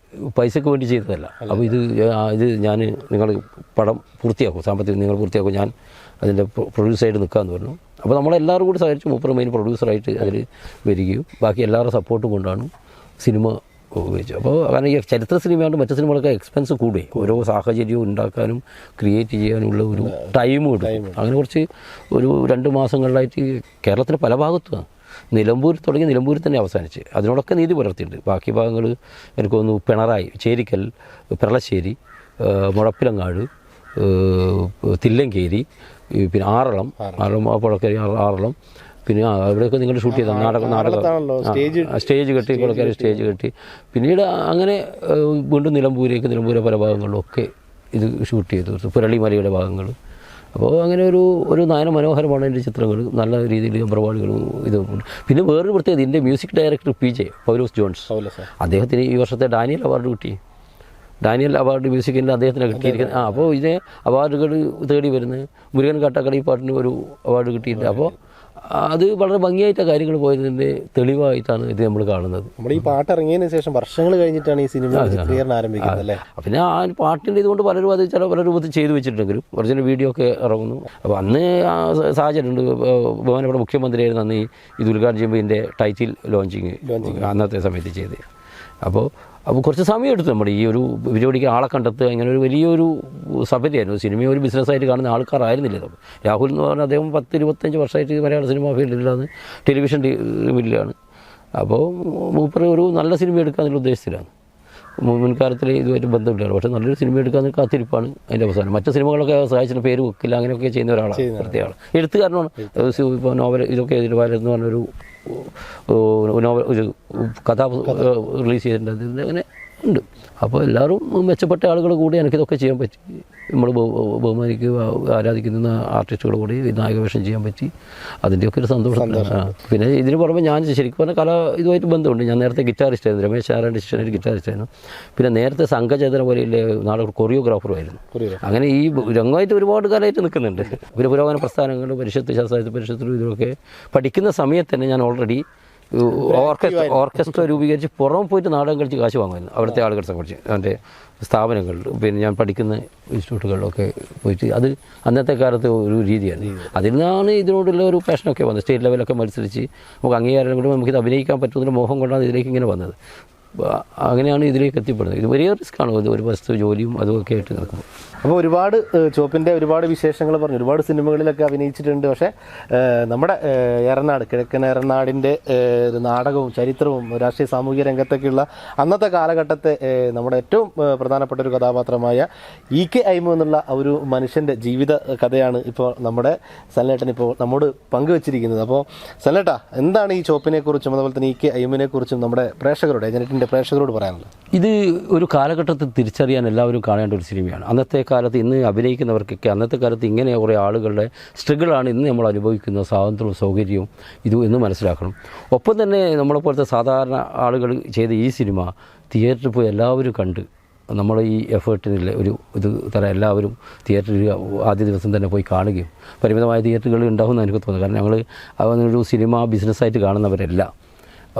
പൈസയ്ക്ക് വേണ്ടി ചെയ്തതല്ല. അപ്പോൾ ഇത് ഞാൻ നിങ്ങൾ പടം പൂർത്തിയാക്കും, സാമ്പത്തികം നിങ്ങൾ പൂർത്തിയാക്കും, ഞാൻ അതിൻ്റെ പ്രൊഡ്യൂസറായിട്ട് നിൽക്കാമെന്ന് പറഞ്ഞു. അപ്പോൾ നമ്മളെല്ലാവരും കൂടി സഹകരിച്ച് മൂപ്പർ മെയിൻ പ്രൊഡ്യൂസറായിട്ട് അതിൽ വരികയും ബാക്കി എല്ലാവരുടെ സപ്പോർട്ടും കൊണ്ടാണ് സിനിമ ഉപയോഗിച്ചത്. അപ്പോൾ കാരണം ഈ ചരിത്ര സിനിമയാണ്ട് മറ്റു സിനിമകളൊക്കെ എക്സ്പെൻസ് കൂടുകയും ഓരോ സാഹചര്യവും ഉണ്ടാക്കാനും ക്രിയേറ്റ് ചെയ്യാനുള്ള ഒരു ടൈമും എടുക്കും. അങ്ങനെ കുറച്ച് ഒരു 2 മാസങ്ങളിലായിട്ട് കേരളത്തിൻ്റെ പല ഭാഗത്തുമാണ്. നിലമ്പൂർ തുടങ്ങി നിലമ്പൂരിൽ തന്നെ അവസാനിച്ച് അതിനോടൊക്കെ നീതി പുലർത്തിയിട്ടുണ്ട്. ബാക്കി ഭാഗങ്ങൾ എനിക്ക് തോന്നുന്നു പിണറായി, ചേരിക്കൽ, പെരളശ്ശേരി, മുഴപ്പിലങ്ങാട്, തില്ലങ്കേരി, പിന്നെ ആറളം പുഴക്കരി ആറളം, പിന്നെ അവിടെയൊക്കെ നിങ്ങൾ ഷൂട്ട് ചെയ്ത നാടകം സ്റ്റേജ് കെട്ടി പുഴക്കരി സ്റ്റേജ് കെട്ടി. പിന്നീട് അങ്ങനെ വീണ്ടും നിലമ്പൂരെ പല ഭാഗങ്ങളിലൊക്കെ ഇത് ഷൂട്ട് ചെയ്തു, പുരളിമലയുടെ ഭാഗങ്ങൾ. അപ്പോൾ അങ്ങനെ ഒരു നയന മനോഹരമാണ് എൻ്റെ ചിത്രങ്ങൾ, നല്ല രീതിയിൽ അമ്പ്രവാളികളും ഇതൊക്കെ. പിന്നെ വേറൊരു പ്രത്യേകത, ഇതിൻ്റെ മ്യൂസിക് ഡയറക്ടർ PJ പൗലോസ് ജോൺസ്, അദ്ദേഹത്തിന് ഈ വർഷത്തെ ഡാനിയൽ അവാർഡ് കിട്ടി. ഡാനിയൽ അവാർഡ് മ്യൂസിക്കിൻ്റെ അദ്ദേഹത്തിന് കിട്ടിയിരിക്കുന്നത്. അപ്പോൾ ഇതിനെ അവാർഡുകൾ തേടി വരുന്നത് മുരുകൻ കാട്ടാക്കട ഈ പാട്ടിന് ഒരു അവാർഡ് കിട്ടിയിട്ടുണ്ട്. അപ്പോൾ അത് വളരെ ഭംഗിയായിട്ട് കാര്യങ്ങൾ പോയതിൻ്റെ തെളിവായിട്ടാണ് ഇത് നമ്മൾ കാണുന്നത്. നമ്മുടെ ഈ പാട്ട് ഇറങ്ങിയതിന് ശേഷം വർഷങ്ങൾ കഴിഞ്ഞിട്ടാണ് ഈ സിനിമ ചിത്രീകരണം ആരംഭിക്കുന്നത് അല്ലേ? പിന്നെ ആ പാട്ടിൻ്റെ ഇതുകൊണ്ട് പലരും അത് പല രൂപത്തിൽ ചെയ്തു വെച്ചിട്ടുണ്ടെങ്കിലും ഒറിജിനൽ വീഡിയോ ഒക്കെ ഇറങ്ങുന്നു. അപ്പോൾ അന്ന് ആ സാഹചര്യമുണ്ട്. ബഹുമാനപ്പെട്ട മുഖ്യമന്ത്രിയായിരുന്നു അന്ന് ഇത് ഉദ്ഘാടനം ചെയ്യുമ്പോൾ ഇതിൻ്റെ ടൈറ്റിൽ ലോഞ്ചിങ് അന്നത്തെ സമയത്ത് ചെയ്ത്. അപ്പോൾ കുറച്ച് സമയം എടുത്തു നമ്മുടെ ഈ ഒരു പരിപാടിക്ക് ആളെ കണ്ടെത്തുക. ഇങ്ങനെ ഒരു വലിയൊരു സഭയായിരുന്നു. സിനിമയെ ഒരു ബിസിനസ്സായിട്ട് കാണുന്ന ആൾക്കാരായിരുന്നില്ല. രാഹുൽ എന്ന് പറഞ്ഞാൽ അദ്ദേഹം 10-25 വർഷമായിട്ട് മലയാള സിനിമ ഫീൽഡിലാണ്, ടെലിവിഷൻ ഫീൽഡിലാണ്. അപ്പോൾ മൂപ്പർ ഒരു നല്ല സിനിമ എടുക്കാന്നുള്ള ഉദ്ദേശത്തിലാണ്. മുൻകാലത്തിൽ ഇതുമായിട്ട് ബന്ധമില്ലാണ്. പക്ഷേ നല്ലൊരു സിനിമ എടുക്കാമെന്ന് കാത്തിരിപ്പാണ് അതിൻ്റെ അവസാനം. മറ്റു സിനിമകളൊക്കെ സഹായിച്ചിട്ട് പേര് വെക്കില്ല, അങ്ങനെയൊക്കെ ചെയ്യുന്ന ഒരാളാണ്, പ്രത്യേക ആൾ, എഴുത്തുകാരനാണ്. ഇപ്പോൾ നോവൽ ഇതൊക്കെ എഴുതി എന്ന് പറഞ്ഞൊരു നോവൽ ഒരു കഥ റിലീസ് ചെയ്തിട്ടുണ്ട്. അങ്ങനെ ഉണ്ട്. അപ്പോൾ എല്ലാവരും മെച്ചപ്പെട്ട ആളുകൾ കൂടി എനിക്കിതൊക്കെ ചെയ്യാൻ പറ്റി. നമ്മൾ ബഹുമാനിക്കുക ആരാധിക്കുന്ന ആർട്ടിസ്റ്റുകൾ കൂടി നായകവേഷം ചെയ്യാൻ പറ്റി. അതിൻ്റെയൊക്കെ ഒരു സന്തോഷം. പിന്നെ ഇതിന് പുറമെ ഞാൻ ശരിക്കും പറഞ്ഞാൽ കല ഇതുമായിട്ട് ബന്ധമുണ്ട്. ഞാൻ നേരത്തെ ഗിറ്റാറിസ്റ്റായിരുന്നു, രമേശ് നാരായണൻ്റെ ശിഷ്യനായിട്ട് ഗിറ്റാറിസ്റ്റായിരുന്നു. പിന്നെ നേരത്തെ സംഘചേതന പോലെയുള്ള നാടക കൊറിയോഗ്രാഫറുമായിരുന്നു. അങ്ങനെ ഈ രംഗമായിട്ട് ഒരുപാട് കാലമായിട്ട് നിൽക്കുന്നുണ്ട്. പിന്നെ പുരോഗമന പ്രസ്ഥാനങ്ങൾ, പരിഷത്ത്, ശാസ്ത്രായുധ പരിഷത്തിലും ഇതിലൊക്കെ പഠിക്കുന്ന സമയത്ത് തന്നെ ഞാൻ ഓൾറെഡി ഓർക്കസ്ട്ര രൂപീകരിച്ച് പുറം പോയിട്ട് നാടകം കളിച്ച് കാശ് വാങ്ങുമായിരുന്നു. അവിടുത്തെ ആളുകൾ സംഘടിച്ച് എൻ്റെ സ്ഥാപനങ്ങളിൽ, പിന്നെ ഞാൻ പഠിക്കുന്ന ഇൻസ്റ്റിറ്റ്യൂട്ടുകളിലൊക്കെ പോയിട്ട്. അത് അന്നത്തെ കാലത്തെ ഒരു രീതിയാണ്. അതിൽ നിന്നാണ് ഇതിനോടുള്ള ഒരു പാഷനൊക്കെ വന്നത്. സ്റ്റേറ്റ് ലെവലൊക്കെ മത്സരിച്ച് നമുക്ക് അംഗീകാരം കൊണ്ടും നമുക്കിത് അഭിനയിക്കാൻ പറ്റുന്നതിന് മോഹം കൊണ്ടാണ് ഇതിലേക്ക് ഇങ്ങനെ വന്നത്. അങ്ങനെയാണ് ഇതിലേക്ക് എത്തിപ്പെടുന്നത്. ഇത് വലിയ റിസ്ക്കാണ്. ഒരു വസ്തു ജോലിയും അതുമൊക്കെ ആയിട്ട് നടക്കുമ്പോൾ. അപ്പോൾ ഒരുപാട് ചോപ്പിൻ്റെ ഒരുപാട് വിശേഷങ്ങൾ പറഞ്ഞു, ഒരുപാട് സിനിമകളിലൊക്കെ അഭിനയിച്ചിട്ടുണ്ട്. പക്ഷേ നമ്മുടെ ഏറനാട്, കിഴക്കൻ ഏറനാടിൻ്റെ ഒരു നാടകവും ചരിത്രവും രാഷ്ട്രീയ സാമൂഹിക രംഗത്തൊക്കെയുള്ള അന്നത്തെ കാലഘട്ടത്തെ നമ്മുടെ ഏറ്റവും പ്രധാനപ്പെട്ട ഒരു കഥാപാത്രമായ EK അയ്മു എന്നുള്ള ഒരു മനുഷ്യൻ്റെ ജീവിത കഥയാണ് ഇപ്പോൾ നമ്മുടെ സനലേട്ടൻ ഇപ്പോൾ നമ്മോട് പങ്കുവച്ചിരിക്കുന്നത്. അപ്പോൾ സനലേട്ടാ, എന്താണ് ഈ ചോപ്പിനെക്കുറിച്ചും അതുപോലെ തന്നെ EK അയ്മുവിനെക്കുറിച്ചും നമ്മുടെ പ്രേക്ഷകരോട്, ഏജനറ്റിൻ്റെ പ്രേക്ഷകരോട് പറയാനുള്ളത്? ഇത് ഒരു കാലഘട്ടത്തിൽ തിരിച്ചറിയാൻ എല്ലാവരും കാണേണ്ട ഒരു സിനിമയാണ്. അന്നത്തെ കാലത്ത് ഇന്ന് അഭിനയിക്കുന്നവർക്കൊക്കെ അന്നത്തെ കാലത്ത് ഇങ്ങനെ കുറേ ആളുകളുടെ സ്ട്രഗിളാണ് ഇന്ന് നമ്മൾ അനുഭവിക്കുന്ന സ്വാതന്ത്ര്യവും സൗകര്യവും ഇതും എന്ന് മനസ്സിലാക്കണം. ഒപ്പം തന്നെ നമ്മളെപ്പോലത്തെ സാധാരണ ആളുകൾ ചെയ്ത ഈ സിനിമ തിയേറ്ററിൽ പോയി എല്ലാവരും കണ്ട് നമ്മൾ ഈ എഫേർട്ടിനില്ല ഒരു ഇത് തരാം. എല്ലാവരും തിയേറ്ററിൽ ആദ്യ ദിവസം തന്നെ പോയി കാണുകയും, പരിമിതമായ തിയേറ്ററുകൾ ഉണ്ടാകുമെന്ന് എനിക്ക് തോന്നുന്നു. കാരണം ഞങ്ങൾ അതൊരു സിനിമ ബിസിനസ്സായിട്ട് കാണുന്നവരല്ല.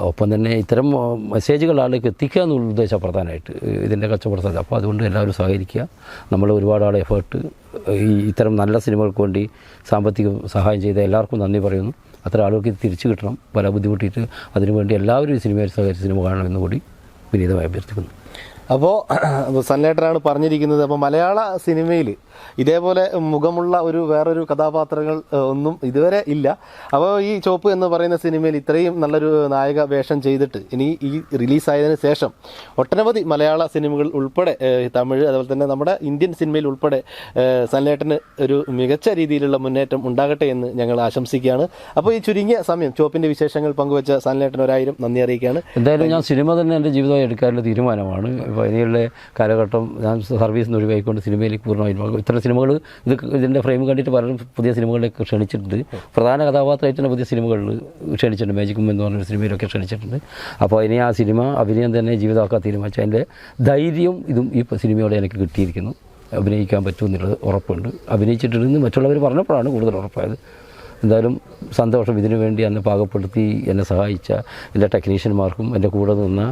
ഒപ്പം തന്നെ ഇത്തരം മെസ്സേജുകൾ ആളിലേക്ക് എത്തിക്കുക എന്നുള്ള ഉദ്ദേശം പ്രധാനമായിട്ട് ഇതിൻ്റെ കച്ചവടത്തിൽ. അപ്പോൾ അതുകൊണ്ട് എല്ലാവരും സഹകരിക്കുക. നമ്മൾ ഒരുപാട് ആൾ എഫേർട്ട് ഇത്തരം നല്ല സിനിമകൾക്ക് വേണ്ടി സാമ്പത്തിക സഹായം ചെയ്ത എല്ലാവർക്കും നന്ദി പറയുന്നു. അത്ര ആളുകൾക്ക് തിരിച്ചു കിട്ടണം. പല ബുദ്ധിമുട്ടിയിട്ട് അതിനുവേണ്ടി എല്ലാവരും ഈ സിനിമയിൽ സഹകരിച്ച് സിനിമ കാണണമെന്ന് കൂടി വിനീതമായി അഭ്യർത്ഥിക്കുന്നു. അപ്പോൾ സനലേട്ടനാണ് പറഞ്ഞിരിക്കുന്നത്. അപ്പോൾ മലയാള സിനിമയിൽ ഇതേപോലെ മുഖമുള്ള വേറൊരു കഥാപാത്രങ്ങൾ ഒന്നും ഇതുവരെ ഇല്ല. അപ്പോൾ ഈ ചോപ്പ് എന്ന് പറയുന്ന സിനിമയിൽ ഇത്രയും നല്ലൊരു നായക വേഷം ചെയ്തിട്ട് ഇനി ഈ റിലീസായതിനു ശേഷം ഒട്ടനവധി മലയാള സിനിമകൾ ഉൾപ്പെടെ തമിഴ്, അതുപോലെ തന്നെ നമ്മുടെ ഇന്ത്യൻ സിനിമയിൽ ഉൾപ്പെടെ സനലേട്ടന് ഒരു മികച്ച രീതിയിലുള്ള മുന്നേറ്റം ഉണ്ടാകട്ടെ എന്ന് ഞങ്ങൾ ആശംസിക്കുകയാണ്. അപ്പോൾ ഈ ചുരുങ്ങിയ സമയം ചോപ്പിൻ്റെ വിശേഷങ്ങൾ പങ്കുവെച്ച സനലേട്ടന് 1000 നന്ദി അറിയിക്കുകയാണ്. എന്തായാലും ഞാൻ സിനിമ തന്നെ എൻ്റെ ജീവിതമായി എടുക്കാനുള്ള തീരുമാനമാണ്. ഇപ്പോൾ ഇനിയുള്ള കാലഘട്ടം ഞാൻ സർവീസിൽ നിന്ന് ഒഴിവാക്കിക്കൊണ്ട് സിനിമയിലേക്ക് പൂർണ്ണമായും ഇത്തരം സിനിമകൾ ഇതിൻ്റെ ഫ്രെയിം കണ്ടിട്ട് പലരും പുതിയ സിനിമകളിലേക്ക് ക്ഷണിച്ചിട്ടുണ്ട്. പ്രധാന കഥാപാത്രമായിട്ട് തന്നെ പുതിയ സിനിമകളിൽ ക്ഷണിച്ചിട്ടുണ്ട്. മാജിക് എന്ന് പറഞ്ഞൊരു സിനിമയിലൊക്കെ ക്ഷണിച്ചിട്ടുണ്ട്. അപ്പോൾ ഇനി ആ സിനിമ അഭിനയം തന്നെ ജീവിതമാക്കാൻ തീരുമാനിച്ചു. അതിൻ്റെ ധൈര്യം ഇതും ഈ സിനിമയോടെ എനിക്ക് കിട്ടിയിരിക്കുന്നു. അഭിനയിക്കാൻ പറ്റുമെന്നുള്ളത് ഉറപ്പുണ്ട്. അഭിനയിച്ചിട്ടുണ്ടെന്ന് മറ്റുള്ളവർ പറഞ്ഞപ്പോഴാണ് കൂടുതൽ ഉറപ്പായത്. എന്തായാലും സന്തോഷം. ഇതിനു വേണ്ടി എന്നെ പാകപ്പെടുത്തി എന്നെ സഹായിച്ച എല്ലാ ടെക്നീഷ്യന്മാർക്കും എൻ്റെ കൂടെ നിന്ന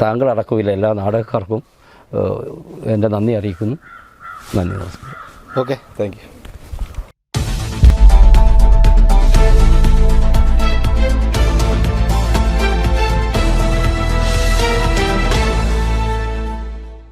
താങ്കളടക്കമില്ല എല്ലാ നാടകക്കാർക്കും എൻ്റെ നന്ദി അറിയിക്കുന്നു. നന്ദി, നമസ്കാരം. Okay, thank you.